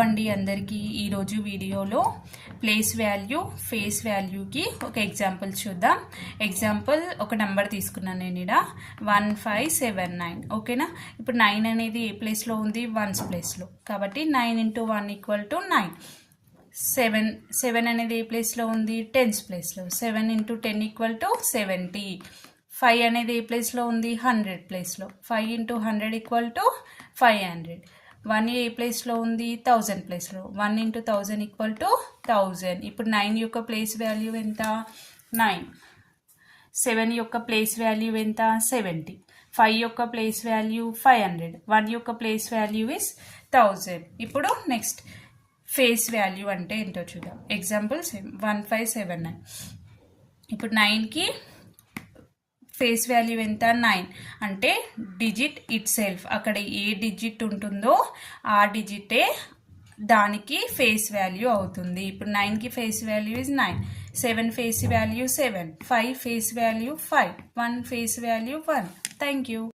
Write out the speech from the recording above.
అండి అందరికీ ఈరోజు వీడియోలో ప్లేస్ వాల్యూ ఫేస్ వాల్యూకి ఒక ఎగ్జాంపుల్ చూద్దాం. ఎగ్జాంపుల్ ఒక నెంబర్ తీసుకున్నాను నేను ఇక్కడ 1579. ఓకేనా. ఇప్పుడు 9 అనేది ఏ ప్లేస్లో ఉంది? వన్స్ ప్లేస్లో. కాబట్టి 9 × 1 = 9. 7 అనేది ఏ ప్లేస్లో ఉంది? టెన్స్ ప్లేస్లో. 7 × 10 = 70. 5 అనేది ఏ ప్లేస్లో ఉంది? 100 ప్లేస్లో. 5 × 100 = 500. 1 ఏ ప్లేస్లో ఉంది? 1000 ప్లేస్లో. 1 × 1000 = 1000. ఇప్పుడు 9 యొక్క ప్లేస్ వాల్యూ ఎంత? 9. 7 యొక్క ప్లేస్ వాల్యూ ఎంత? 70. 5 యొక్క ప్లేస్ వాల్యూ 500. 1 యొక్క ప్లేస్ వాల్యూ ఇస్ 1000. ఇప్పుడు నెక్స్ట్ ఫేస్ వాల్యూ అంటే ఏంటో చూద్దాం. ఎగ్జాంపుల్ 1579. ఇప్పుడు 9కి ఫేస్ వాల్యూ ఎంత? 9. అంటే డిజిట్ ఇట్ సెల్ఫ్, అక్కడ ఏ డిజిట్ ఉంటుందో ఆ డిజిటే దానికి ఫేస్ వాల్యూ అవుతుంది. ఇప్పుడు 9కి face value is 9. 7 face value 7. 5 face value 5. 1 face value 1. Thank you.